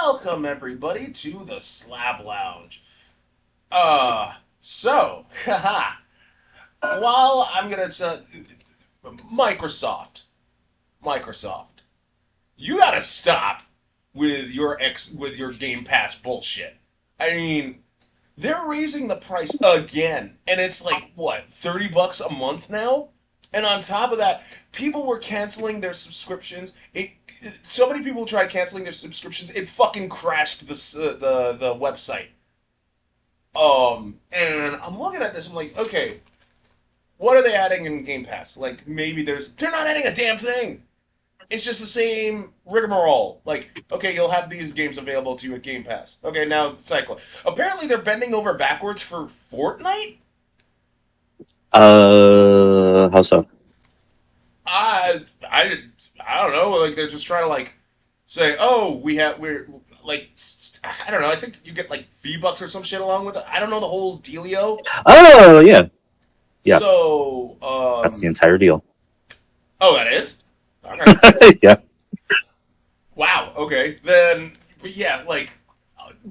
welcome everybody to the Slab Lounge. Haha, while I'm gonna tell Microsoft, Microsoft, you gotta stop with your Game Pass bullshit. I mean, they're raising the price again, and it's like what, $30 a month now? And on top of that, people were canceling their subscriptions. So many people tried canceling their subscriptions. It fucking crashed the website. And I'm looking at this. I'm like, okay, what are they adding in Game Pass? Like maybe they're not adding a damn thing. It's just the same rigmarole. Like, okay, you'll have these games available to you at Game Pass. Okay, now cycle. Apparently, they're bending over backwards for Fortnite. How so? I I I don't know. Like they're just trying to like say, oh, we're like I don't know. I think you get like V-Bucks or some shit along with it. I don't know the whole dealio. Oh, yeah. Yes. So, That's the entire deal. oh, that is. Okay. Yeah. Wow. Okay. Then, but yeah, like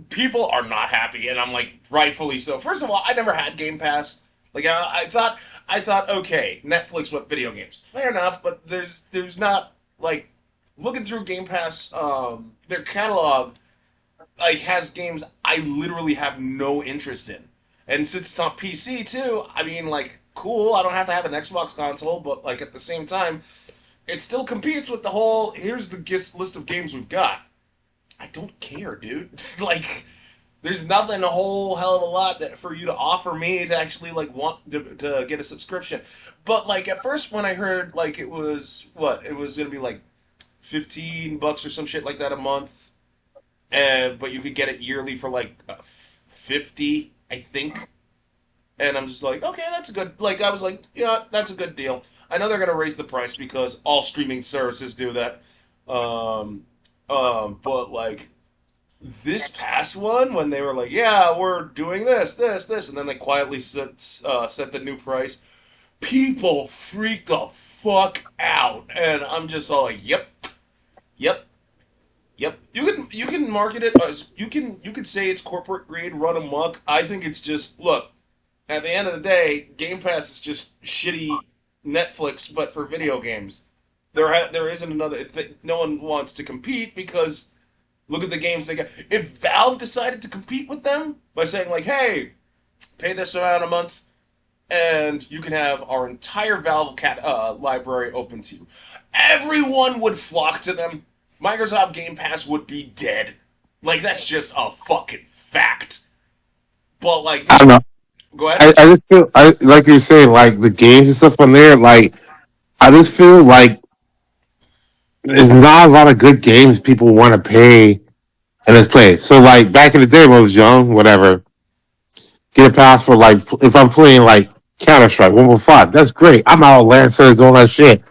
people are not happy, and I'm like rightfully so. First of all, I never had Game Pass. Like I thought, okay, Netflix with video games, fair enough, but there's not like looking through Game Pass, their catalog like has games I literally have no interest in, and since it's on PC too, I mean like cool, I don't have to have an Xbox console, but like at the same time, it still competes with the whole here's the list of games we've got. I don't care, dude. Like, there's nothing a whole hell of a lot that for you to offer me to actually like want to get a subscription. But like at first when I heard like it was gonna be like $15 or some shit like that a month, and but you could get it yearly for like 50, I think. And I'm just like, okay, that's a good. Like I was like, yeah, that's a good deal. I know they're gonna raise the price because all streaming services do that. Um, but like this past one when they were like, "Yeah, we're doing this," and then they quietly set the new price. People freak the fuck out, and I'm just all like, "Yep, yep, yep." You can market it as you could say it's corporate greed, run amok. I think it's just look. At the end of the day, Game Pass is just shitty Netflix, but for video games. There isn't another. No one wants to compete because look at the games they got. If Valve decided to compete with them by saying like, "Hey, pay this amount a month, and you can have our entire Valve library open to you," everyone would flock to them. Microsoft Game Pass would be dead. Like that's just a fucking fact. But like, I don't know. go ahead. I just feel I like you're saying, like the games and stuff on there. Like I just feel like there's not a lot of good games people want to pay and just play. So like back in the day when I was young, whatever, get a pass for like if I'm playing like Counter Strike 1.5, that's great. I'm out Lancers, all that shit.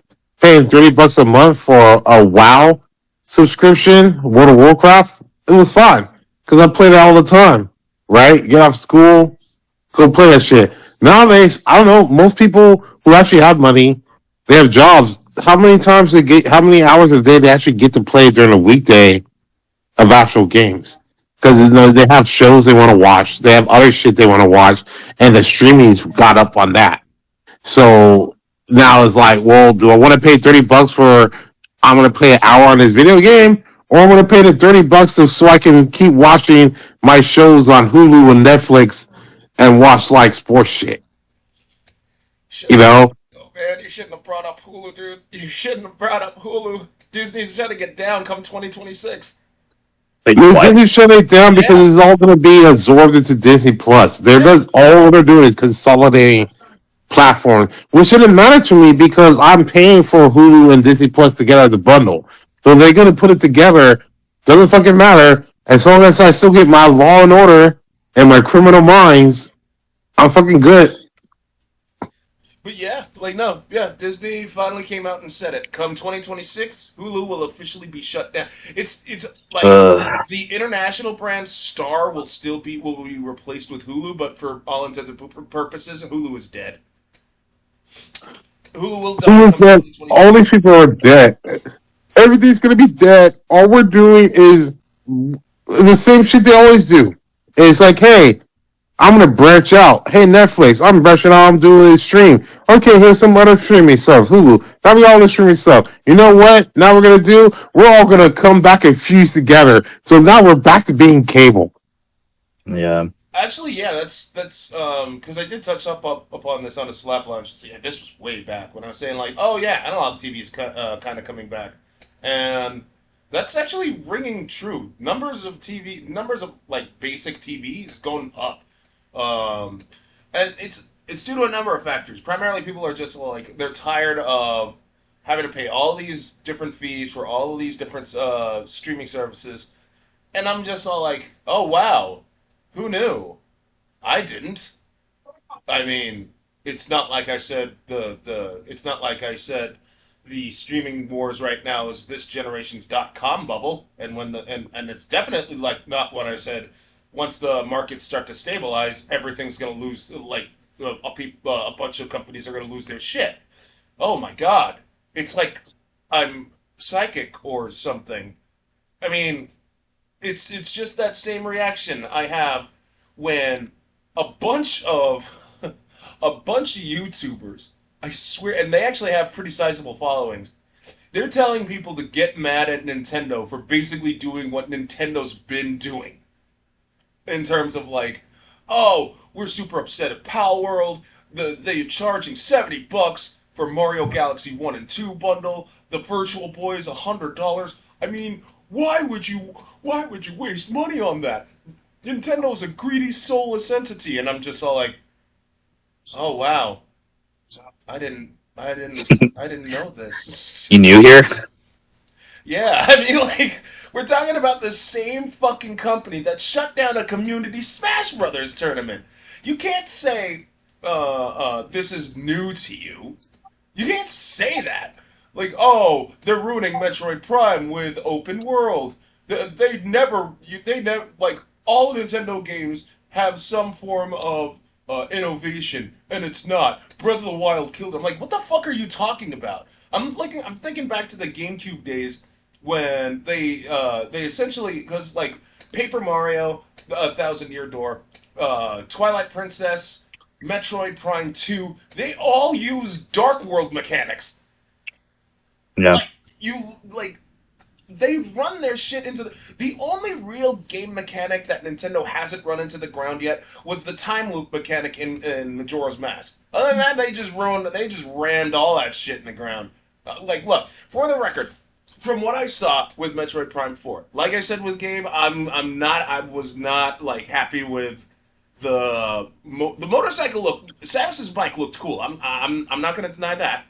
Paying $30 a month for a WoW subscription, World of Warcraft, it was fine because I played it all the time. Right? Get off school, go play that shit. Nowadays, I don't know. Most people who actually have money, they have jobs. How many hours a day they actually get to play during a weekday of actual games? Because they have shows they want to watch, they have other shit they want to watch, and the streaming's got up on that. So now it's like, well, do I want to pay $30 for? I'm going to play an hour on this video game, or I'm going to pay the $30 so I can keep watching my shows on Hulu and Netflix and watch like sports shit. You Shouldn't have. know, Oh man, you shouldn't have brought up Hulu, dude. You shouldn't have brought up Hulu. Disney's trying to get down come 2026. Wait, they what? didn't shut it down because Yeah. it's all going to be absorbed into Disney Plus. They're Yep. just all they're doing is consolidating platforms, which shouldn't matter to me because I'm paying for Hulu and Disney Plus together as a bundle. So if they're going to put it together, doesn't fucking matter. As long as I still get my Law and Order and my Criminal Minds, I'm fucking good. But yeah, like no, yeah, Disney finally came out and said it. Come 2026, Hulu will officially be shut down. It's like Uh, the international brand Star will be replaced with Hulu, but for all intents and purposes, Hulu is dead. Hulu will die Who is come that? All 2026. these people are dead. Everything's gonna be dead. All we're doing is The same shit they always do. It's like, hey, I'm gonna branch out. Hey, Netflix, I'm branching out. I'm doing a stream. Okay, here's some other streaming stuff. Hulu. Now we all the streaming stuff. You know what? Now we're gonna do. We're all gonna come back and fuse together. So now we're back to being cable. Yeah. Actually, yeah, that's because I did touch upon this on a Slap Lounge. Yeah, this was way back when I was saying like, oh yeah, analog TV is kind of coming back, and that's actually ringing true. Numbers of like basic TV is going up, um, and it's due to a number of factors. Primarily, people are just like they're tired of having to pay all these different fees for all of these different streaming services, and I'm just all like, oh wow, who knew? I didn't. I mean, it's not like I said the it's not like I said the streaming wars right now is this generation's .com bubble, and and it's definitely like not what I said. Once the markets start to stabilize, everything's gonna lose. Like a bunch of companies are gonna lose their shit. Oh my god, it's like I'm psychic or something. I mean, it's just that same reaction I have when a bunch of a bunch of YouTubers, I swear, and they actually have pretty sizable followings. They're telling people to get mad at Nintendo for basically doing what Nintendo's been doing in terms of like, oh, we're super upset at Pal World. They're charging $70 for Mario Galaxy 1 and 2 bundle. The Virtual Boy is $100. I mean, why would you waste money on that? Nintendo's a greedy, soulless entity, and I'm just all like, oh wow, I didn't know this. You new here? Yeah, I mean, like, we're talking about the same fucking company that shut down a community Smash Brothers tournament. You can't say, this is new to you. You can't say that. Like, oh, they're ruining Metroid Prime with open world. They never, like, all Nintendo games have some form of innovation, and it's not. Breath of the Wild killed it. I'm like, what the fuck are you talking about? I'm thinking back to the GameCube days when they essentially because like Paper Mario, A Thousand Year Door, Twilight Princess, Metroid Prime 2, they all use Dark World mechanics. Yeah. Like you like they run their shit into the only real game mechanic that Nintendo hasn't run into the ground yet was the time loop mechanic in Majora's Mask. Other than that, they just rammed all that shit in the ground. Like, look, for the record, from what I saw with Metroid Prime 4, like I said with Game, I was not like happy with the motorcycle look. Samus's bike looked cool. I'm not gonna deny that,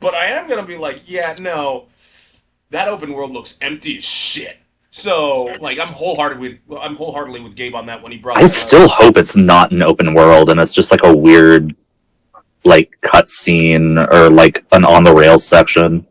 but I am gonna be like, yeah, no, that open world looks empty as shit. So, like, I'm wholeheartedly with Gabe on that when he brought I that up. still hope it's not an open world and it's just like a weird, like, cutscene or like an on the rails section.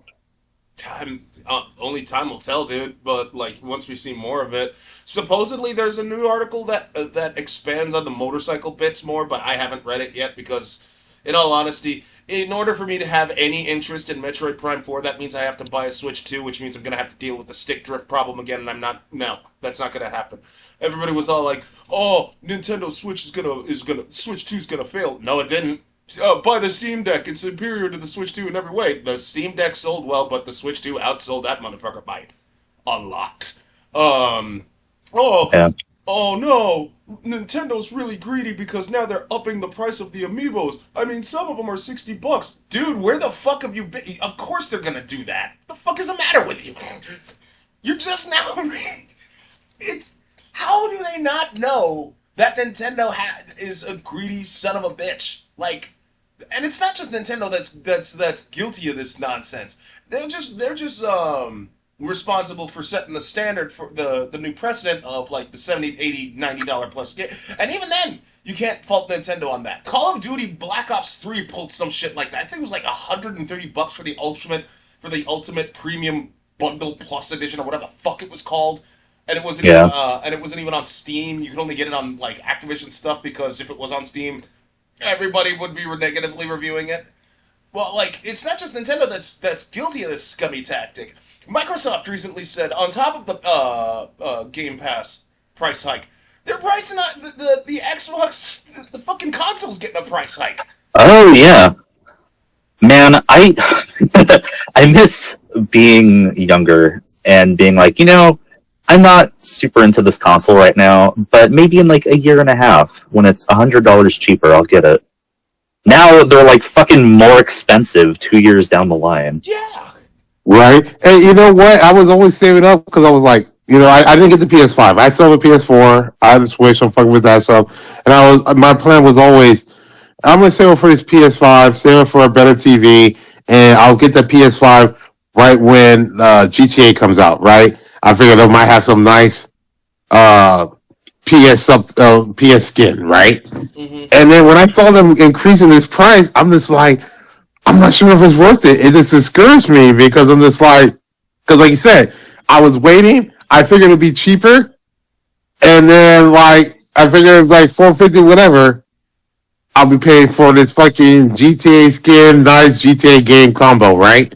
Only time will tell, dude. But like, once we see more of it, supposedly there's a new article that expands on the motorcycle bits more, but I haven't read it yet because, in all honesty, in order for me to have any interest in Metroid Prime 4, that means I have to buy a Switch 2, which means I'm gonna have to deal with the stick drift problem again, and I'm not. No, that's not gonna happen. Everybody was all like, "Oh, Nintendo Switch is gonna Switch 2 is gonna fail." No, it didn't. Buy the Steam Deck. It's superior to the Switch 2 in every way. The Steam Deck sold well, but the Switch 2 outsold that motherfucker by a lot. Um, oh, Yeah. oh no. Nintendo's really greedy because now they're upping the price of the amiibos. I mean, some of them are $60. Dude, where the fuck have you been? Of course they're gonna do that. What the fuck is the matter with you? You're just now. It's. How do they not know that Nintendo is a greedy son of a bitch? Like, and it's not just Nintendo that's guilty of this nonsense. They're just responsible for setting the standard for the new precedent of like the 70, 80, $90 plus game. And even then, you can't fault Nintendo on that. Call of Duty Black Ops 3 pulled some shit like that. I think it was like $130 for the ultimate premium bundle plus edition or whatever the fuck it was called. Yeah. And it wasn't even on Steam. You could only get it on like Activision stuff because if it was on Steam, everybody would be negatively reviewing it. Well, like it's not just Nintendo that's guilty of this scummy tactic. Microsoft recently said on top of the Game Pass price hike, they're pricing out the Xbox, the fucking console's getting a price hike. Oh yeah, man, I I miss being younger and being like, I'm not super into this console right now, but maybe in like a year and a half, when it's $100 cheaper, I'll get it. Now they're like fucking more expensive 2 years down the line. Yeah. Right? And you know what? I was always saving up because I was like, I didn't get the PS5. I still have a PS4. I had a Switch. I'm fucking with that stuff. And my plan was always, I'm gonna save up for this PS5, save up for a better TV, and I'll get the PS5 right when GTA comes out. Right? I figured I might have some nice uh, PS skin. Right? Mm-hmm. And then when I saw them increasing this price, I'm just like, I'm not sure if it's worth it. It just discouraged me because I'm just like, because like you said, I was waiting. I figured it'd be cheaper, and then like I figured like 450 whatever. I'll be paying for this fucking GTA skin, nice GTA game combo, right?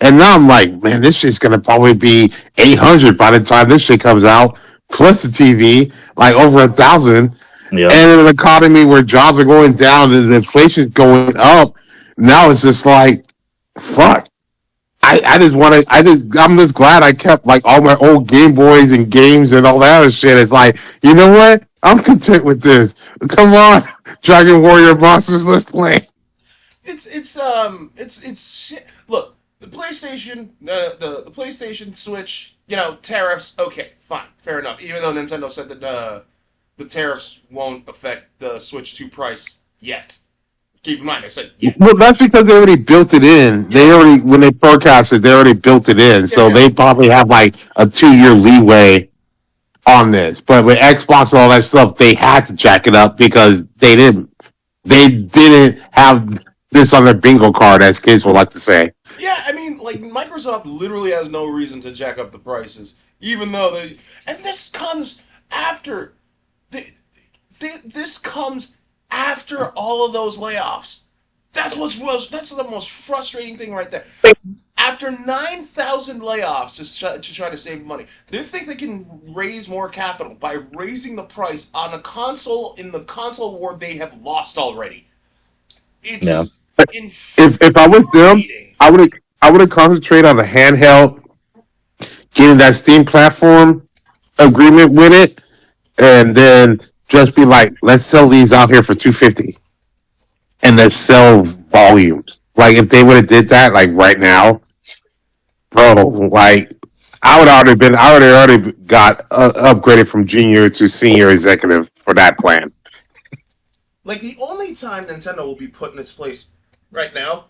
And now I'm like, man, this shit's gonna probably be 800 by the time this shit comes out, plus the TV, like over 1,000. Yeah. And in an economy where jobs are going down and inflation's going up, now it's just like, fuck. I'm just glad I kept like all my old Game Boys and games and all that other shit. It's like, you know what? I'm content with this. Come on, Dragon Warrior Monsters, let's play. It's shit. Look, the PlayStation, the PlayStation Switch, tariffs. Okay, fine, fair enough. Even though Nintendo said that the tariffs won't affect the Switch 2 price yet. Keep in mind, I said yet. Well, that's because they already built it in. They already, when they forecasted, they already built it in. So they probably have like a 2 year leeway on this. But with Xbox and all that stuff, they had to jack it up because they didn't have this on their bingo card, as kids would like to say. Yeah, I mean, like Microsoft literally has no reason to jack up the prices, even though and this comes after this comes after all of those layoffs. That's the most frustrating thing right there. After 9,000 layoffs to try to save money, they think they can raise more capital by raising the price on a console in the console war they have lost already. It's if I was them, I would have concentrated on the handheld, getting that Steam platform agreement with it, and then just be like, let's sell these out here for $250, and then sell volumes. Like if they would have did that, like right now, bro, like I would already got upgraded from junior to senior executive for that plan. Like the only time Nintendo will be put in its place right now,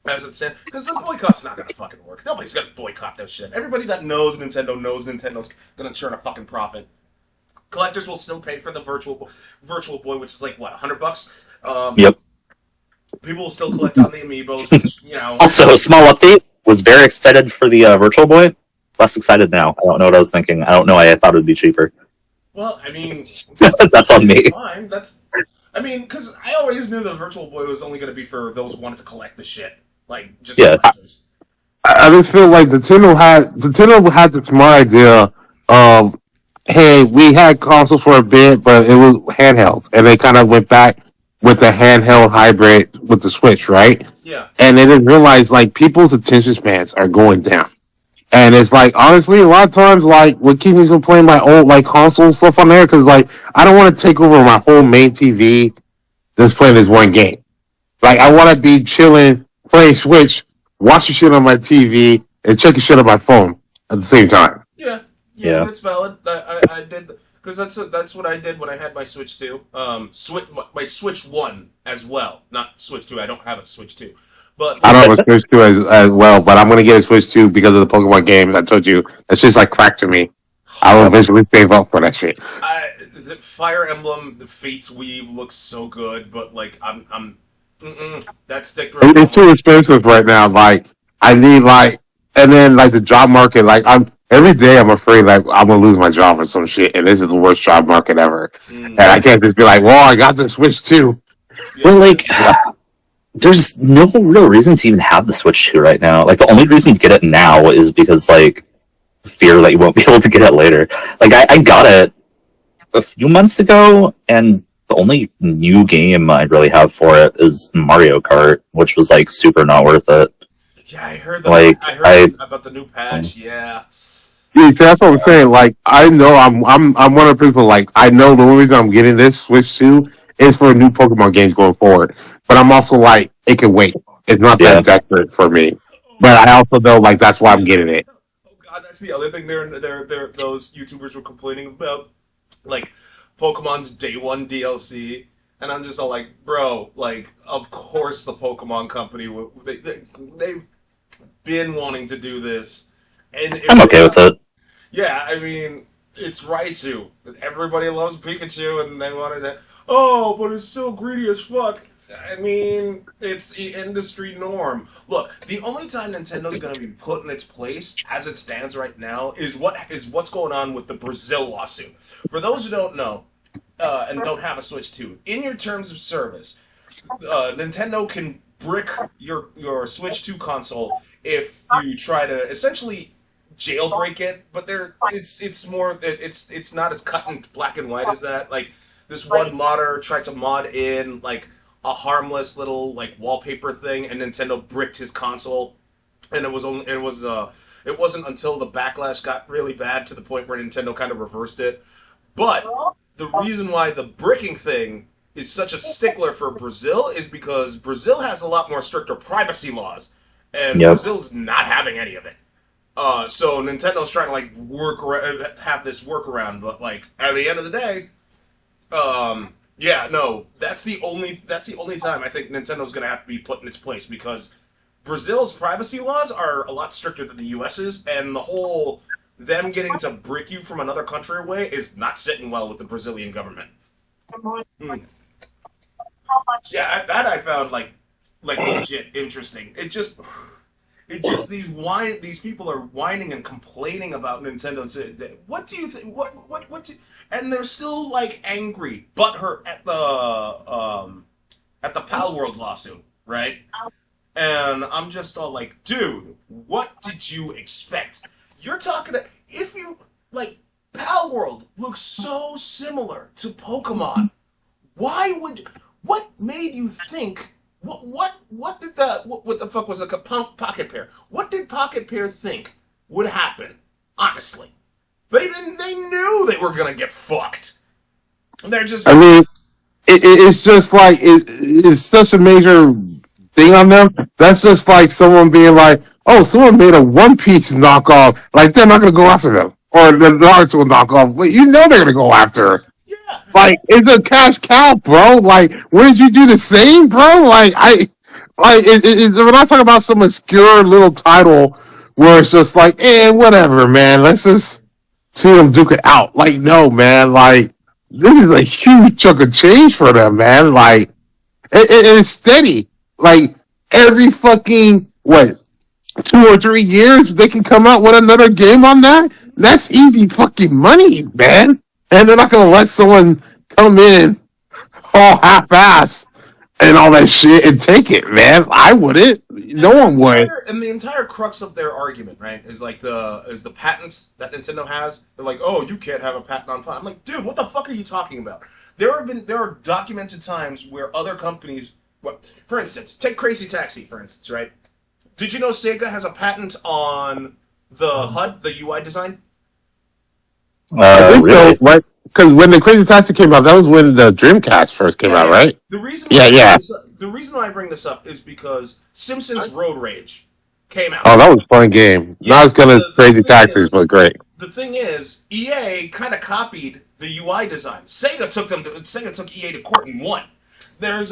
as it said, because the boycott's not gonna fucking work. Nobody's gonna boycott this shit. Everybody that knows Nintendo's gonna churn a fucking profit. Collectors will still pay for the virtual boy, which is like what, $100. Yep. People will still collect on the amiibos, which Also, small update. Was very excited for the Virtual Boy. Less excited now. I don't know what I was thinking. I don't know. I thought it would be cheaper. Well, I mean, that's on me. Fine. Because I always knew the Virtual Boy was only going to be for those who wanted to collect the shit, like just collectors. I just feel like Nintendo had the smart idea of, hey, we had consoles for a bit, but it was handheld, and they kind of went back with the handheld hybrid with the Switch, right? Yeah. And they didn't realize like people's attention spans are going down. And it's like, honestly, a lot of times, like, what keeps me from playing my old, like, console stuff on there, because, like, I don't want to take over my whole main TV just playing this one game. Like, I want to be chilling, playing Switch, watching shit on my TV, and checking shit on my phone at the same time. Yeah, that's valid. I did, because that's what I did when I had my Switch 2. My Switch 1 as well, not Switch 2. I don't have a Switch 2. But I don't have a Switch 2 as well, but I'm going to get a Switch 2 because of the Pokemon games. I told you, that's just like crack to me. I will eventually save up for that shit. Fire Emblem, the Fates Weave looks so good, but like that stick. It's too expensive right now. Like I need like, and then like the job market. Like every day I'm afraid like I'm gonna lose my job or some shit, and this is the worst job market ever. And I can't just be like, well, I got the Switch 2. Well, like. there's no real reason to even have the Switch 2 right now. Like, the only reason to get it now is because, like, fear that you won't be able to get it later. Like, I got it a few months ago, and the only new game I really have for it is Mario Kart, which was, like, super not worth it. Yeah, I heard Like, I heard about the new patch. Yeah. Yeah, that's what I'm saying. Like, I know I'm one of the people. Like, I know the only reason I'm getting this Switch 2 is for new Pokemon games going forward. But I'm also like, it can wait. It's not yeah. that desperate for me. Oh But god. I also know like that's why I'm getting it. Oh god, that's the other thing. Those YouTubers were complaining about, like Pokemon's Day One DLC, and I'm just all like, bro, like, of course the Pokemon Company they've been wanting to do this, and I'm it, okay with it. yeah, I mean, it's Raichu. Everybody loves Pikachu, and they wanted that. Oh, but it's still greedy as fuck. I mean, it's the industry norm. Look, the only time Nintendo's going to be put in its place, as it stands right now, is what's going on with the Brazil lawsuit. For those who don't know, and don't have a Switch 2, in your terms of service, Nintendo can brick your Switch 2 console if you try to essentially jailbreak it, but it's not as cut and black and white as that. Like, this one modder tried to mod in like a harmless little like wallpaper thing, and Nintendo bricked his console, and it wasn't until the backlash got really bad to the point where Nintendo kind of reversed it. But the reason why the bricking thing is such a stickler for Brazil is because Brazil has a lot more stricter privacy laws, and Yep. Brazil's not having any of it. So Nintendo's trying to like have this workaround, but like at the end of the day, yeah, no, that's the only time I think Nintendo's gonna have to be put in its place, because Brazil's privacy laws are a lot stricter than the US's, and the whole them getting to brick you from another country away is not sitting well with the Brazilian government. Hmm. Yeah, that I found like legit interesting. It just these people are whining and complaining about Nintendo. What do you think? What? And they're still like angry, butthurt at the Pal World lawsuit, right? And I'm just all like, dude, what did you expect? You're talking to, if you like, Pal World looks so similar to Pokemon. Why would what made you think what did what the fuck was a Pocket Pair? What did Pocket Pair think would happen? Honestly, they knew they were gonna get fucked. They're just I mean, it's just like it's such a major thing on them. That's just like someone being like, "Oh, someone made a One Piece knockoff." Like they're not gonna go after them, or the Naruto knockoff. But you know they're gonna go after her. yeah. Like it's a cash cow, bro. Like, wouldn't you do the same, bro? We're not talking about some obscure little title where it's just like, whatever, man. Let's just see them duke it out. Like, no, man. Like, this is a huge chunk of change for them, man. Like, it's steady. Like, every fucking, what, 2 or 3 years, they can come out with another game on that? That's easy fucking money, man. And they're not going to let someone come in all half-assed and all that shit and take it, man. I wouldn't. No one would. And the entire crux of their argument, right, is like the patents that Nintendo has. They're like, oh, you can't have a patent on file. I'm like, dude, what the fuck are you talking about? There are documented times where other companies, for instance, take Crazy Taxi, for instance, right? Did you know Sega has a patent on the HUD, the UI design? I think so, Really? right? Because when the Crazy Taxi came out, that was when the Dreamcast first came out, Yeah. right? The reason Yeah, yeah. the reason why I bring this up is because Simpsons Road Rage came out. Oh, that was a fun game. Yeah, Not as good as the Crazy thing Taxis, is, but great. EA kind of copied the UI design. Sega took EA to court and won. There's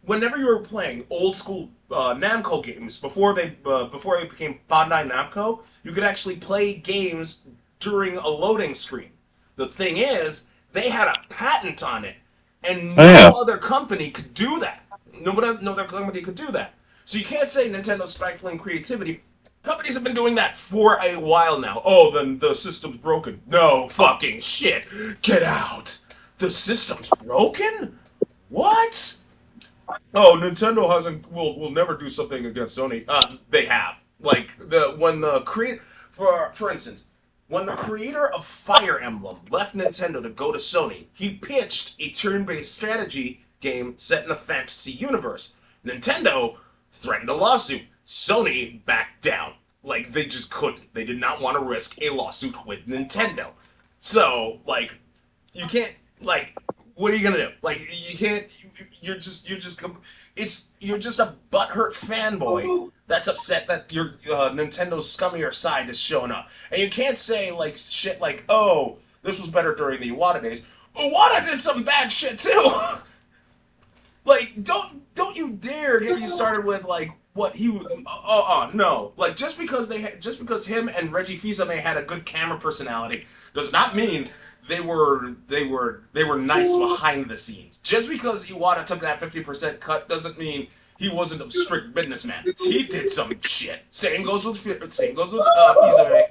whenever you were playing old school Namco games before they became Bandai Namco, you could actually play games during a loading screen. The thing is, they had a patent on it, and Oh, yeah. no other company could do that. No other company could do that. So you can't say Nintendo's stifling creativity. Companies have been doing that for a while now. Oh, then the system's broken. No fucking shit. Get out. The system's broken? What? oh, Nintendo hasn't will never do something against Sony. They have. Like the when the create for instance, when the creator of Fire Emblem left Nintendo to go to Sony, he pitched a turn-based strategy game set in a fantasy universe. Nintendo threatened a lawsuit. Sony backed down. Like they just couldn't. They did not want to risk a lawsuit with Nintendo. So, like, you can't like what are you gonna do? Like you can't. You're just you're just a butthurt fanboy that's upset that your Nintendo's scummier side is showing up, and you can't say like shit like, oh, this was better during the Iwata days. Iwata did some bad shit too. Like don't you dare get me started with like what he no, like just because him and Reggie Fils-Aimé had a good camera personality does not mean they were nice behind the scenes. Just because Iwata took that 50% cut doesn't mean he wasn't a strict businessman. He did some shit. Same goes with Fils-Aimé.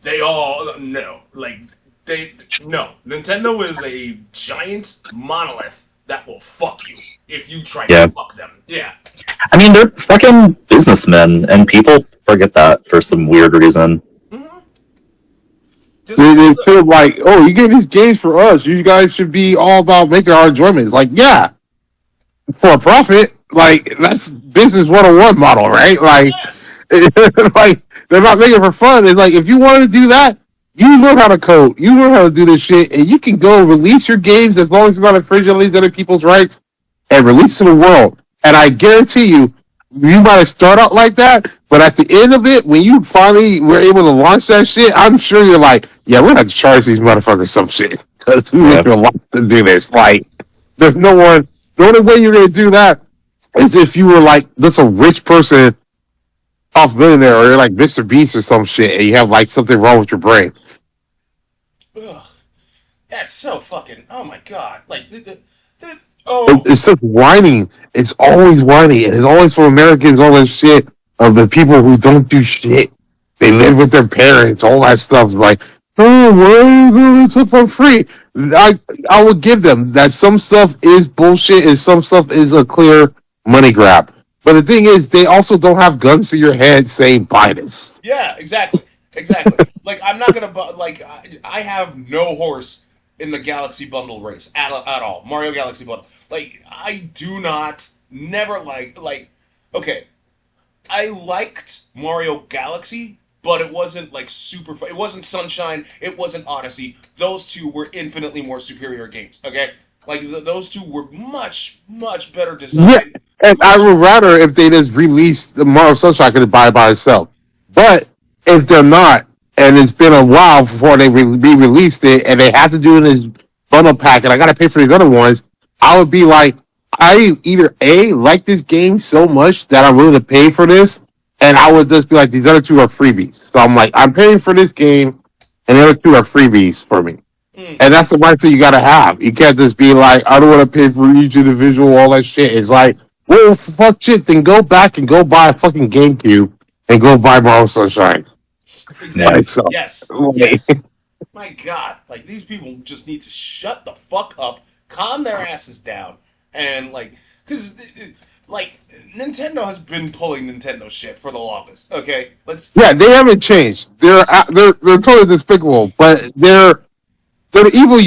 They all no, like they no. Nintendo is a giant monolith that will fuck you if you try to Yeah. fuck them. Yeah. I mean, they're fucking businessmen, and people forget that for some weird reason. Mm-hmm. They feel like, oh, you get these games for us. You guys should be all about making our enjoyment. It's like, yeah, for a profit. Like that's business 101 model, right? Like, Yes. like they're not making it for fun. It's like if you want to do that, you know how to code, you know how to do this shit, and you can go release your games as long as you're not infringing on these other people's rights and release to the world. And I guarantee you, you might have started out like that, but at the end of it, when you finally were able to launch that shit, I'm sure you're like, yeah, we're gonna have to charge these motherfuckers some shit because we Yeah. went through a lot to do this. Like, there's no one. The only way you're gonna do that is if you were like just a rich person off millionaire, or you're like Mr. Beast or some shit, and you have like something wrong with your brain. Ugh. That's so fucking. Oh my god. Like oh. It's just whining. It's always whining, and it's always from Americans. All this shit of the people who don't do shit. They live with their parents. All that stuff. Like, oh, why are you doing stuff for free? I will give them that some stuff is bullshit, and some stuff is a clear money grab. But the thing is, they also don't have guns to your head saying buy this. Yeah, exactly, exactly. Like I'm not gonna like I have no horse in the Galaxy Bundle race at all. Mario Galaxy Bundle. Like I do not never like. Okay, I liked Mario Galaxy, but it wasn't like super. It wasn't Sunshine. It wasn't Odyssey. Those two were infinitely more superior games. Okay, like those two were much better Yeah, designed. and I Much. would rather if they just release the Marvel Sunshine, I could buy it by itself. But if they're not, and it's been a while before they re-released it, and they have to do it in this bundle pack, and I got to pay for these other ones, I would be like, I either A, like this game so much that I'm willing to pay for this, and I would just be like, these other two are freebies. So I'm like, I'm paying for this game, and the other two are freebies for me. Mm. And that's the mindset you gotta have. You can't just be like, I don't want to pay for each individual, all that shit. It's like, well, fuck shit. Then go back and go buy a fucking GameCube and go buy Marvel Sunshine. Exactly. Like, so, Yes. like, Yes. My God, like these people just need to shut the fuck up, calm their asses down, and because like Nintendo has been pulling Nintendo shit for the longest. Okay, let's. yeah, they haven't changed. They're totally despicable, but they're the evil.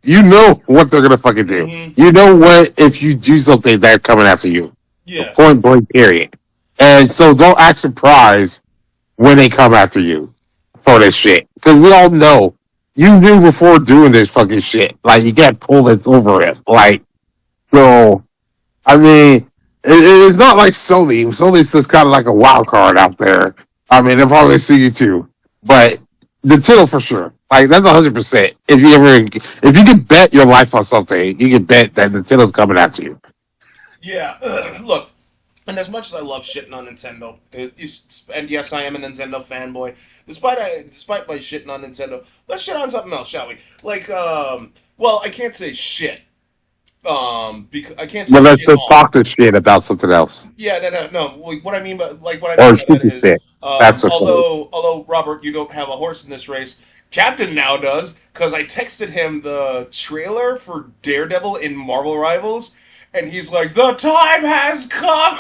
You know what they're gonna fucking do. Mhm. You know what if you do something, they're coming after you. Yes. Point blank. Period. And so don't act surprised when they come after you for this shit. Because we all know you knew before doing this fucking shit. Like, you can't pull this over it. Like, so, I mean, it's not like Sony. Sony's just kind of like a wild card out there. I mean, they'll probably see you too. But Nintendo for sure. Like, that's 100%. If you can bet your life on something, you can bet that Nintendo's coming after you. Yeah. Look, and as much as I love shitting on Nintendo, and yes, I am a Nintendo fanboy. Despite my shitting on Nintendo, let's shit on something else, shall we? Like, well, I can't say shit. Because I can't say Well, let's shit just on. talk this shit about something else. Yeah, no. Like, what I mean Or by that stupid is, shit. That's the point. although Robert, you don't have a horse in this race, Captain now does because I texted him the trailer for Daredevil in Marvel Rivals, and he's like, "The time has come."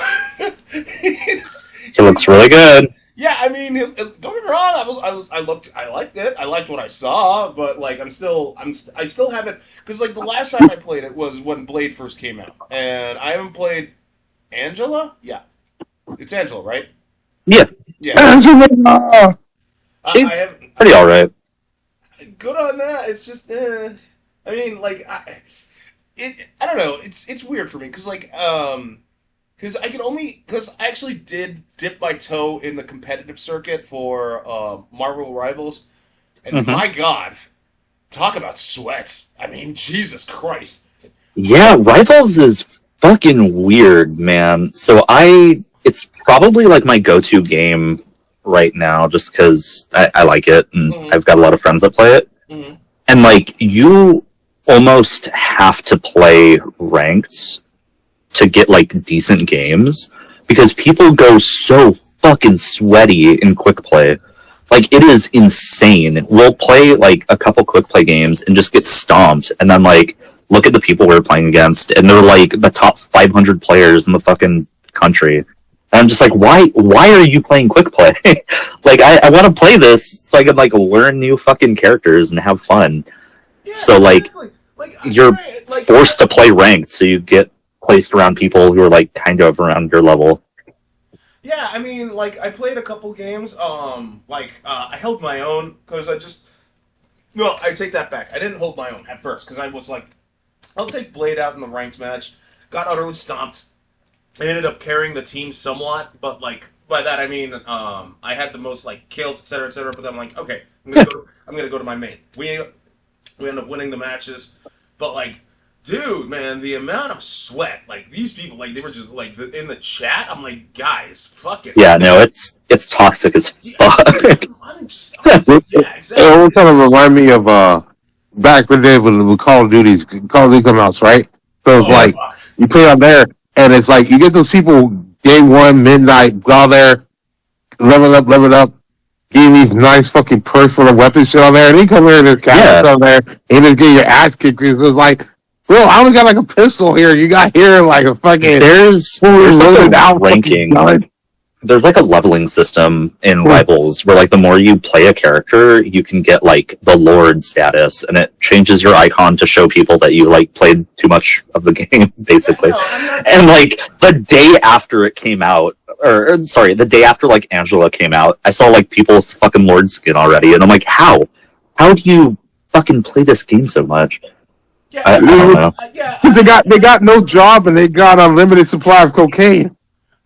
He looks really good. Yeah, I mean, don't get me wrong. I liked it. I liked what I saw, but like, I still haven't, because like the last time I played it was when Blade first came out, and I haven't played Angela. Yeah, it's Angela, right? Yeah, Yeah, Angela! I she's haven't. pretty all right. Good on that. It's just, I mean, like, I don't know. It's weird for me because like, because I actually did dip my toe in the competitive circuit for Marvel Rivals, and Hmm. my God, talk about sweats. I mean, Jesus Christ. Yeah, Rivals is fucking weird, man. It's probably like my go-to game right now, just because I like it and Mm-hmm, I've got a lot of friends that play it. mm-hmm. And like, you almost have to play ranked to get like decent games because people go so fucking sweaty in quick play. Like, it is insane. We'll play like a couple quick play games and just get stomped, and then like look at the people we're playing against, and they're like the top 500 players in the fucking country. And I'm just like, why are you playing quick play? Like, I want to play this so I can like learn new fucking characters and have fun. Yeah, So like, exactly. Like, you're like, forced to play ranked, so you get placed around people who are like kind of around your level. yeah, I mean, like, I played a couple games. I held my own because no, I take that back. I didn't hold my own at first because I was like, I'll take Blade out in the ranked match. Got utterly stomped. I ended up carrying the team somewhat, but like by that I mean I had the most like kills, etc., etc. But then I'm like, okay, I'm gonna go to my main. We end up winning the matches, but like, dude, man, the amount of sweat, like these people, like they were just like in the chat. I'm like, guys, fucking Yeah, no, it's toxic as yeah, fuck. yeah, It all exactly. kind of It's, remind me of back when they when Call of Duty come out, right? So it's oh Yeah, like fuck, you play on there, and it's like you get those people day one midnight go out there, level up, give these nice fucking perks for the weapon shit on there, and then come here and there's cabinets yeah. on there, and just get your ass kicked. Because it's like, bro, I only got like a pistol here. You got here like a fucking fully There's like loaded a out fucking ranking. gun. There's like a leveling system in Rivals where like the more you play a character, you can get like the Lord status, and it changes your icon to show people that you like played too much of the game, yeah, basically. no, I'm not. And like the day after it came out, or sorry, the day after like Angela came out, I saw like people with fucking Lord skin already, and I'm like, how? How do you fucking play this game so much? Yeah, I don't know. yeah. They got no job and they got unlimited supply of cocaine.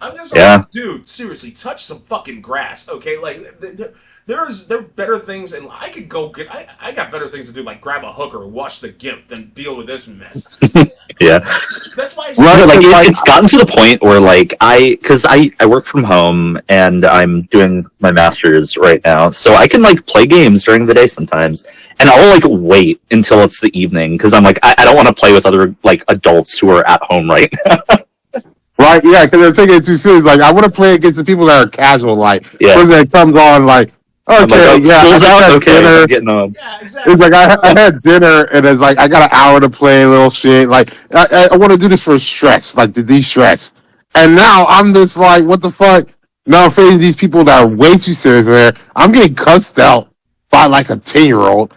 I'm just Yeah. like, dude, seriously, touch some fucking grass, okay? Like, there are better things, and I could go get. I got better things to do, like grab a hooker and watch the gimp than deal with this mess. Yeah. That's why I Right, Yeah, say, like like, it's gotten to the point where like because I work from home and I'm doing my master's right now, so I can like play games during the day sometimes, and I'll like wait until it's the evening because I'm like I don't want to play with other like adults who are at home right now. right, yeah, because they're taking it too serious. Like, I want to play against the people that are casual. Like, Yeah, person that comes on, like, I'm like, okay, oh, yeah, I school's just out. had Okay, dinner. I'm getting home. yeah, It's exactly. like I had dinner, and it's like I got an hour to play a little shit. Like, I want to do this for stress, like to de-stress. And now I'm just like, what the fuck? Now I'm facing these people that are way too serious in there. I'm getting cussed out by like a 10-year-old.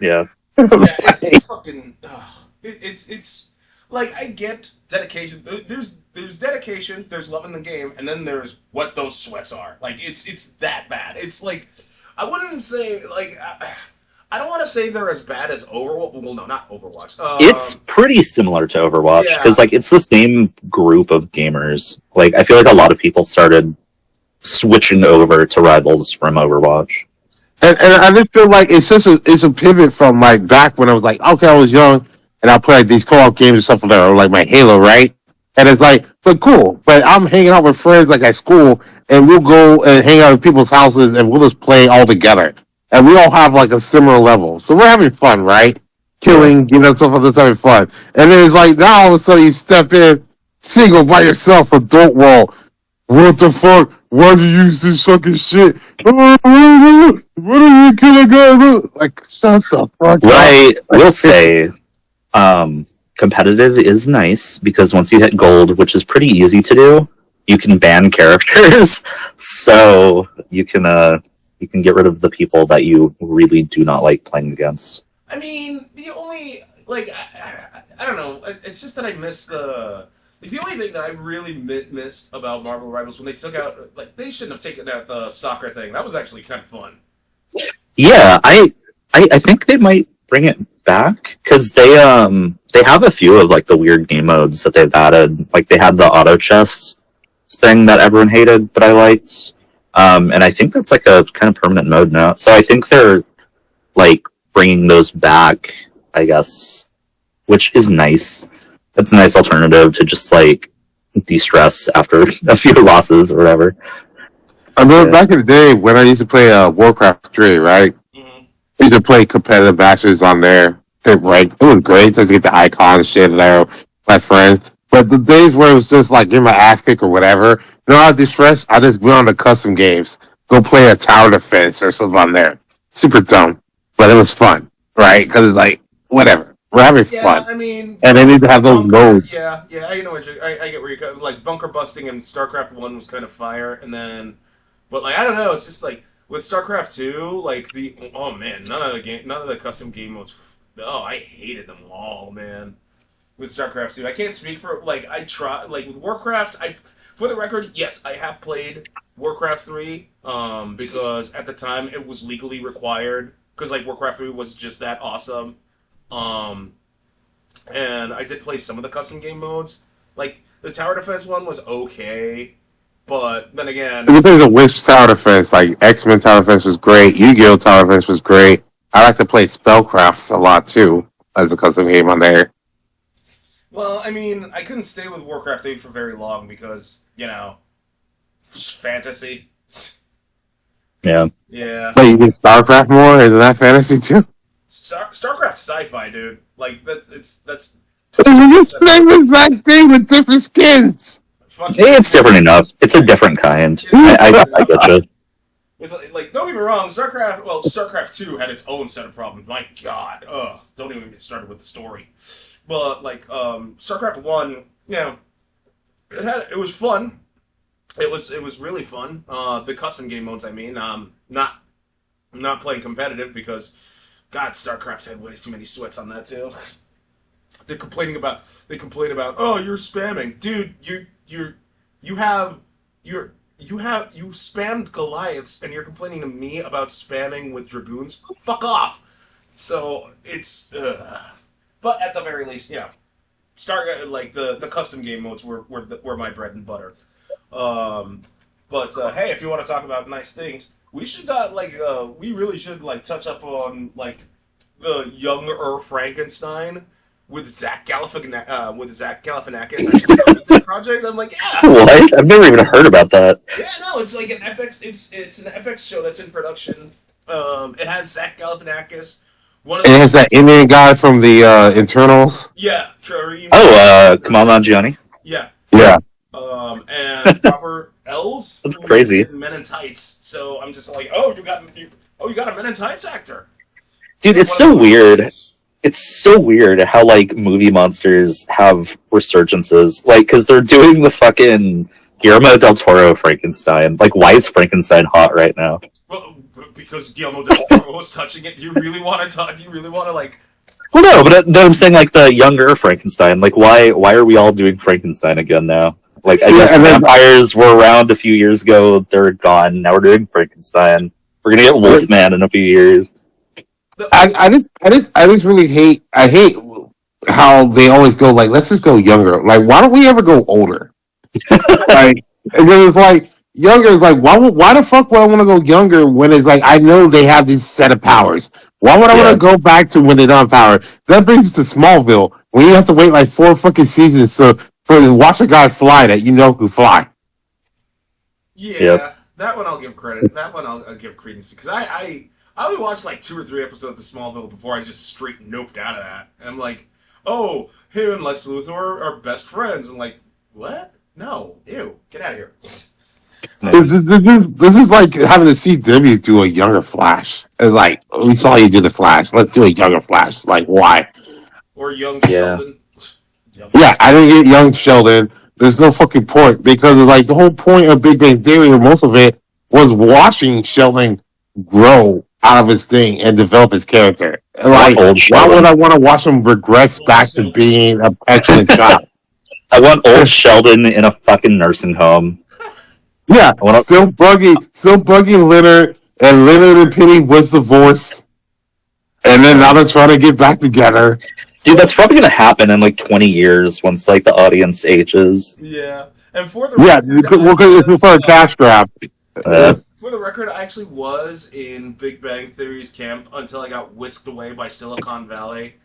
Yeah, Yeah, it's fucking. It's like I get dedication. There's dedication. There's love in the game, and then there's what those sweats are. Like it's that bad. It's like I wouldn't say like I don't want to say they're as bad as Overwatch. Well, no, not Overwatch. it's pretty similar to Overwatch Yeah, because like it's the same group of gamers. Like I feel like a lot of people started switching over to Rivals from Overwatch. And I just feel like it's a pivot from like back when I was like, okay, I was young and I play like these co-op games and stuff like that, or like my Halo, right? And it's like, but cool. But I'm hanging out with friends like at school, and we'll go and hang out at people's houses, and we'll just play all together. And we all have like a similar level, so we're having fun, right? Yeah. Killing, stuff like this, having fun. And then it's like now all of a sudden you step in single by yourself, adult world. What the fuck? Why'd you use this fucking shit? What are you killing guys? Like, shut the fuck What up. I will say, competitive is nice because once you hit gold, which is pretty easy to do, you can ban characters. So you can get rid of the people that you really do not like playing against. I mean, the only like I don't know. It's just that I miss the only thing that I really missed about Marvel Rivals when they took out like they shouldn't have taken out the soccer thing. That was actually kind of fun. Yeah, I think they might bring it back because they have a few of like the weird game modes that they've added. Like they had the auto chess thing that everyone hated, but I liked. And I think that's like a kind of permanent mode now. So I think they're like bringing those back, I guess, which is nice. It's a nice alternative to just like de-stress after a few losses or whatever. I remember back in the day when I used to play Warcraft 3, right? Mm-hmm. I used to play competitive matches on there. It was great just to get the icons shit there, my friends. But the days where it was just like getting my ass kicked or whatever, you know, I'd distress, I just went on the custom games, go play a tower defense or something on there. Super dumb, but it was fun, right? Because it's like, whatever. We're having fun. I mean, and they need to have those modes. Yeah, I know what I get where you're like bunker busting and StarCraft 1 was kind of fire, and then, but like I don't know, it's just like with StarCraft 2, like oh man, none of the custom game modes. Oh, I hated them all, man. With StarCraft 2, I can't speak for like I try like with Warcraft. For the record, yes, I have played Warcraft 3 because at the time it was legally required because like Warcraft 3 was just that awesome. And I did play some of the custom game modes. Like the tower defense one was okay, but then again, It depends on which tower defense. Like X-Men tower defense was great. Yu-Gi-Oh tower defense was great. I like to play Spellcraft a lot too as a custom game on there. well, I mean, I couldn't stay with Warcraft 3 for very long because fantasy. Yeah. Yeah, But you get StarCraft more? Isn't that fantasy too? StarCraft's sci-fi, dude. Like that's It's the same exact thing with different skins. fuck you. It's different enough. It's a different kind. I get you. It's like don't get me wrong, StarCraft 2 had its own set of problems. My God, ugh, don't even get started with the story. But like StarCraft 1, it was fun. It was really fun. The custom game modes, I mean, not playing competitive because God, StarCraft had way too many sweats on that too. They complain about oh you're spamming, dude. You spammed Goliaths and you're complaining to me about spamming with Dragoons? Fuck off! So, it's... But at the very least, like, the custom game modes were my bread and butter. But, hey, if you want to talk about nice things, we should, we really should, like, touch up on, like, the younger Frankenstein with Zach Galifianakis actually project. I'm like, yeah. What? I've never even heard about that. Yeah, no, it's like an FX. It's an FX show that's in production. It has Zach Galifianakis. It has that Indian guy from the Internals. Yeah, Kareem. Kamal Nanjiani. Yeah. Yeah. And Robert Ells. That's crazy. In Men in Tights. So I'm just like, you got a Men in Tights actor. Dude, it's so weird. It's so weird how, like, movie monsters have resurgences. Like, because they're doing the fucking Guillermo del Toro Frankenstein. Like, why is Frankenstein hot right now? Well, because Guillermo del Toro was touching it. Do you really want to, like... Well, no, but I'm saying, like, the younger Frankenstein. Like, why are we all doing Frankenstein again now? Like, I guess vampires were around a few years ago. They're gone. Now we're doing Frankenstein. We're gonna get Wolfman in a few years. I just really hate how they always go like, let's just go younger. Like, why don't we ever go older? Like, and then it's like younger is like, why the fuck would I want to go younger when it's like I know they have this set of powers? Why would I want to go back to when they don't have power? That brings us to Smallville, when you have to wait like 4 fucking seasons for watch a guy fly that you know could fly. Yeah, that one I'll give credit. That one I'll give credence because I only watched like 2 or 3 episodes of Smallville before I just straight noped out of that. And I'm like, oh, him and Lex Luthor are best friends. I'm like, what? No, ew, get out of here. This is like having the CW do a younger Flash. It's like, we saw you do the Flash. Let's do a younger Flash. Like, why? Or young Sheldon. Yeah, I didn't get young Sheldon. There's no fucking point because like the whole point of Big Bang Theory, or most of it, was watching Sheldon grow out of his thing and develop his character. I want Like, old why would Sheldon. I want to watch him regress Old back to Sheldon. being a petulant child? I want old Sheldon in a fucking nursing home. Yeah, I want still bugging Leonard, and Leonard and Penny was divorced, and then now to, they're trying to get back together. dude, that's probably gonna happen in like 20 years once like the audience ages. Yeah, and for the Yeah, record, I because it's was for a cash grab. Uh, for the record, I actually was in Big Bang Theory's camp until I got whisked away by Silicon Valley.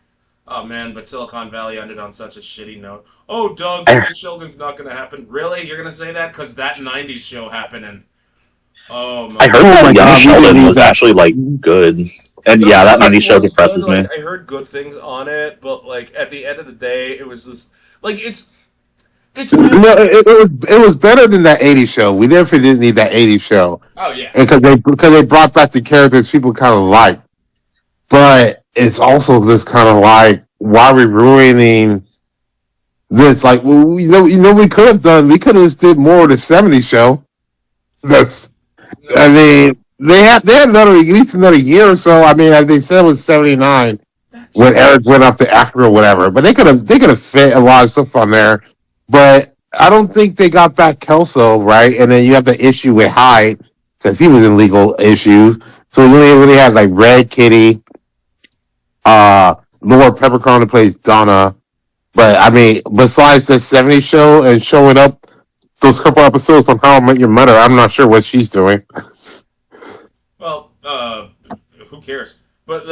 Oh man, but Silicon Valley ended on such a shitty note. Oh, Doug, I, Sheldon's not gonna happen. Really? You're gonna say that? Because that '90s show happened, and oh I my heard Oh my that Young god, we didn't Sheldon need was that. actually like good, and Young yeah, that Sheldon 90s show was good. depresses me. Like I heard good things on it, but like at the end of the day, it was just like it's No, bad. it was better than that '80s show. We definitely didn't need that '80s show, Oh yeah, and because they brought back the characters people kind of like. But it's also this kind of like, why are we ruining this? Like, well, we could have done. We could have just did more of the '70s show. That's, I no, mean, they had another, at least another year or so. I mean, they said it was '79 that when Eric changed. went off to Africa or whatever. But they could have fit a lot of stuff on there. But I don't think they got back Kelso right. And then you have the issue with Hyde because he was in legal issues. So then they really had like Red Kitty, Laura Peppercorn who plays Donna. But I mean, besides the '70s show and showing up those couple episodes on How I Met Your Mother, I'm not sure what she's doing. Well, who cares? But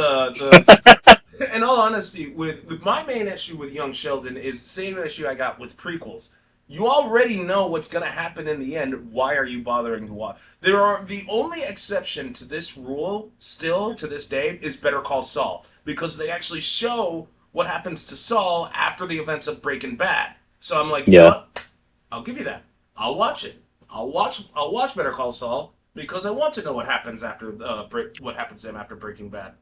in all honesty, with my main issue with Young Sheldon is the same issue I got with prequels. You already know what's going to happen in the end. Why are you bothering to watch? There are the only exception to this rule, still to this day, is Better Call Saul because they actually show what happens to Saul after the events of Breaking Bad. So I'm like, you know Yeah, what? I'll give you that. I'll watch it. I'll watch Better Call Saul because I want to know what happens after what happens to him after Breaking Bad.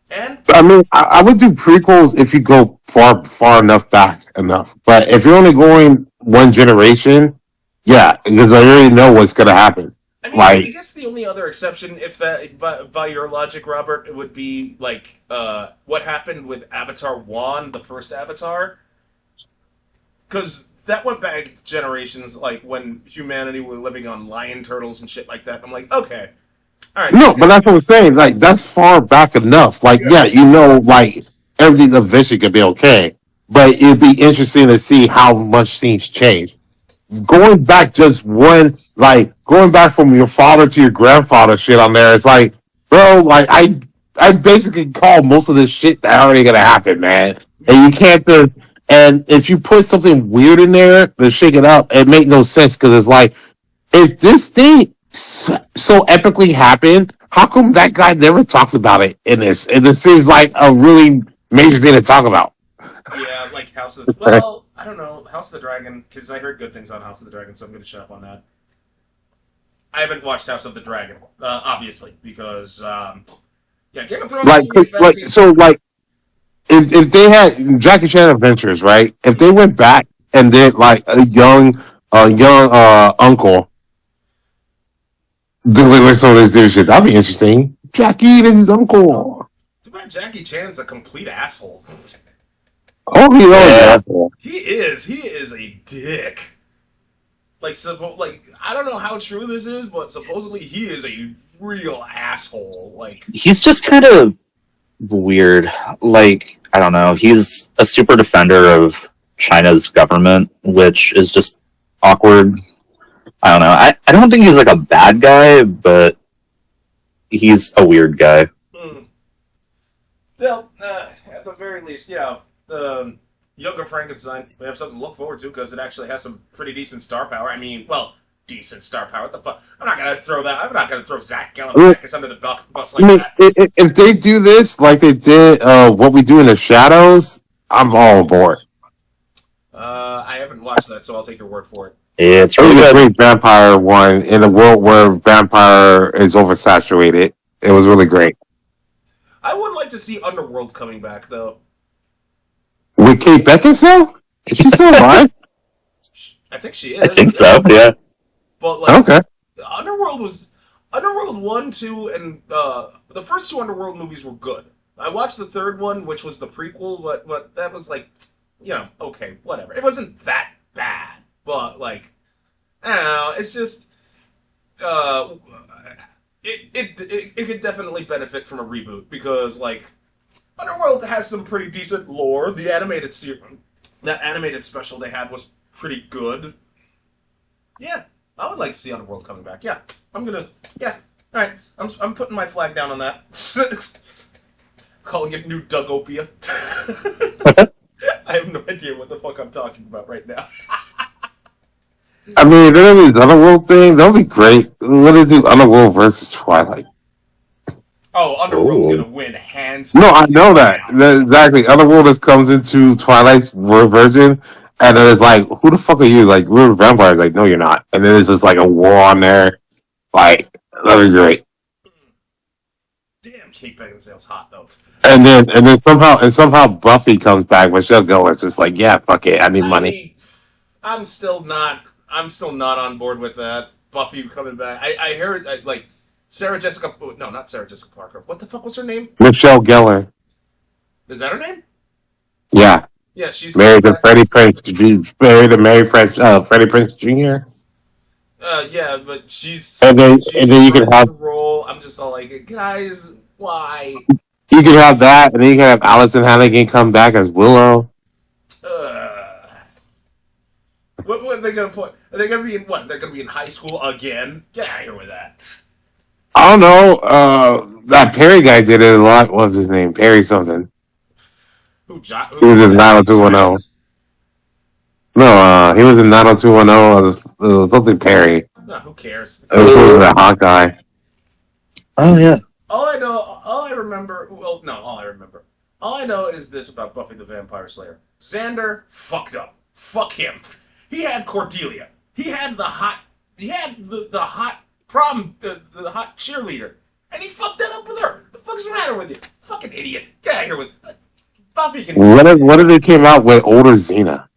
And I mean, I would do prequels if you go far enough back enough. But if you're only going one generation, yeah, because I already know what's gonna happen. I mean, I Like, guess the only other exception, if that by your logic, Robert, it would be like what happened with Avatar One, the first Avatar, because that went back generations, like when humanity were living on lion turtles and shit like that. I'm like, okay, all right, no, okay, but that's what I'm saying. Like, that's far back enough. Like, yeah, yeah, like everything eventually could be okay, but it'd be interesting to see how much things change. Going back just one, like going back from your father to your grandfather shit on there, it's like, bro, like I basically call most of this shit that already gonna happen, man. And you can't just, and if you put something weird in there to shake it up, it make no sense because it's like, if this thing so epically happened, how come that guy never talks about it in this? And this seems like a really major thing to talk about. yeah, like House of. Well, I don't know House of the Dragon because I heard good things on House of the Dragon, so I'm going to shut up on that. I haven't watched House of the Dragon, obviously, because yeah, Game of Thrones is Like, a weird fantasy. like if they had Jackie Chan Adventures, right? If they went back and did like a young uncle doing with some of this dude shit, that'd be interesting. Jackie, this is uncle. Too bad Jackie Chan's a complete asshole. Oh, he always yeah. asshole. He is. He is a dick. Like I don't know how true this is, but supposedly he is a real asshole. Like, He's just kind of weird. Like, I don't know. He's a super defender of China's government, which is just awkward. I don't know. I don't think he's like a bad guy, but he's a weird guy. mm. Well, at the very least, yeah, the younger Frankenstein. We have something to look forward to because it actually has some pretty decent star power. I mean, well, decent star power. What the fuck? I'm not gonna throw that. I'm not gonna throw Zach Galifianakis under the bus I like mean, that. if they do this like they did What We Do in the Shadows, I'm all aboard. I haven't watched that, so I'll take your word for it. It's It really was a good. great vampire one in a world where vampire is oversaturated. It was really great. I would like to see Underworld coming back, though. With Kate Beckinsale? Is she still alive? I think she I is. think so. Yeah. But like, Okay. Underworld was Underworld 1, 2, and the first two Underworld movies were good. I watched the third one, which was the prequel, but that was like, okay, whatever. It wasn't that bad, but like, I don't know. It's just uh, it could definitely benefit from a reboot because like Underworld has some pretty decent lore. That animated special they had was pretty good. Yeah, I would like to see Underworld coming back. Yeah, I'm gonna. Yeah, all right. I'm putting my flag down on that. Calling it New Dugopia. I have no idea what the fuck I'm talking about right now. I mean, they're gonna do this Underworld thing. That'll be great. Let us do Underworld versus Twilight. Oh, Underworld's Oh. gonna win hands No, I fucking know that. down. Exactly. Underworld just comes into Twilight's version, and then it's like, who the fuck are you? Like, we're vampires. Like, no, you're not. And then it's just like a war on there. Like, that'd be great. Damn, Kate Beckinsale's hot though. And then somehow Buffy comes back. Michelle Gellar's just like, yeah, fuck it. I need money. I I'm still not. I'm still not on board with that. Buffy coming back. I heard like Sarah Jessica. No, not Sarah Jessica Parker. What the fuck was her name? Michelle Gellar. Is that her name? Yeah. Yeah, she's coming Married to back. Freddie Prince. Married to Mary Prince, Freddie Prince Jr. Yeah, but she's And then she's and then you can reprising have the role. I'm just all like, guys, why? that, and then you can have Allison Hannigan come back as Willow. Uh, what are they gonna put? Are they gonna be in what? They're gonna be in high school again? Get out of here with that. I don't know. That Perry guy did it a lot. What was his name? Perry something. He was in Anthony 90210. Giles? No, he was in 90210. It was something Perry. No, who cares? It was that hot guy. Oh yeah. All I remember. Well, no, all I remember. All I know is this about Buffy the Vampire Slayer. Xander fucked up. Fuck him. He had Cordelia. He had the hot. He had the hot prom. The hot cheerleader. And he fucked that up with her. The fuck's the matter with you? Fucking idiot. Get out of here with. Buffy can. What if they came out with older Xena?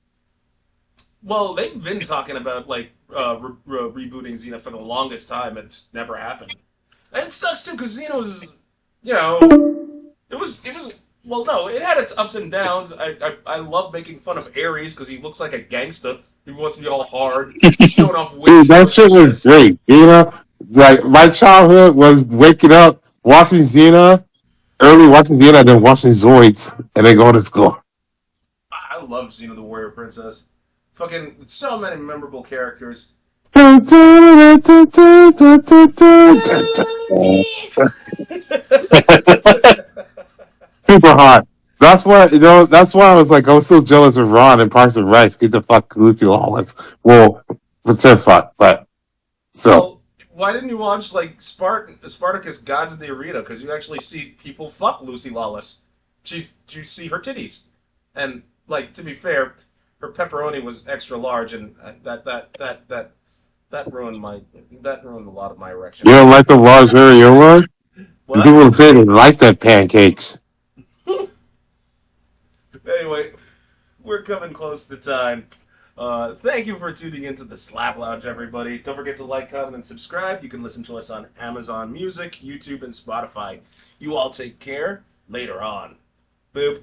Well, they've been talking about like rebooting Xena for the longest time. It just never happened. And it sucks too because Xena was, it was. Well, no, it had its ups and downs. I love making fun of Ares because he looks like a gangster. He wants to be all hard, showing off Dude, that windshield shit was edges. great. Like my childhood was waking up, watching Xena, early watching Xena, then watching Zoids, and then going to school. I love Xena the Warrior Princess. Fucking so many memorable characters. Super hot. That's why I was so jealous of Ron and Parks and Rec. Get the fuck Lucy Lawless. Well, pretend fuck, but so. Well, why didn't you watch like Spartacus Gods in the Arena? Because you actually see people fuck Lucy Lawless. You see her titties, and like to be fair, her pepperoni was extra large, and that ruined a lot of my erection. You don't like the large areola? What? People say they like that pancakes. Anyway, we're coming close to time. Thank you for tuning into the Slab Lounge, everybody. Don't forget to like, comment, and subscribe. You can listen to us on Amazon Music, YouTube, and Spotify. You all take care. Later on. Boop.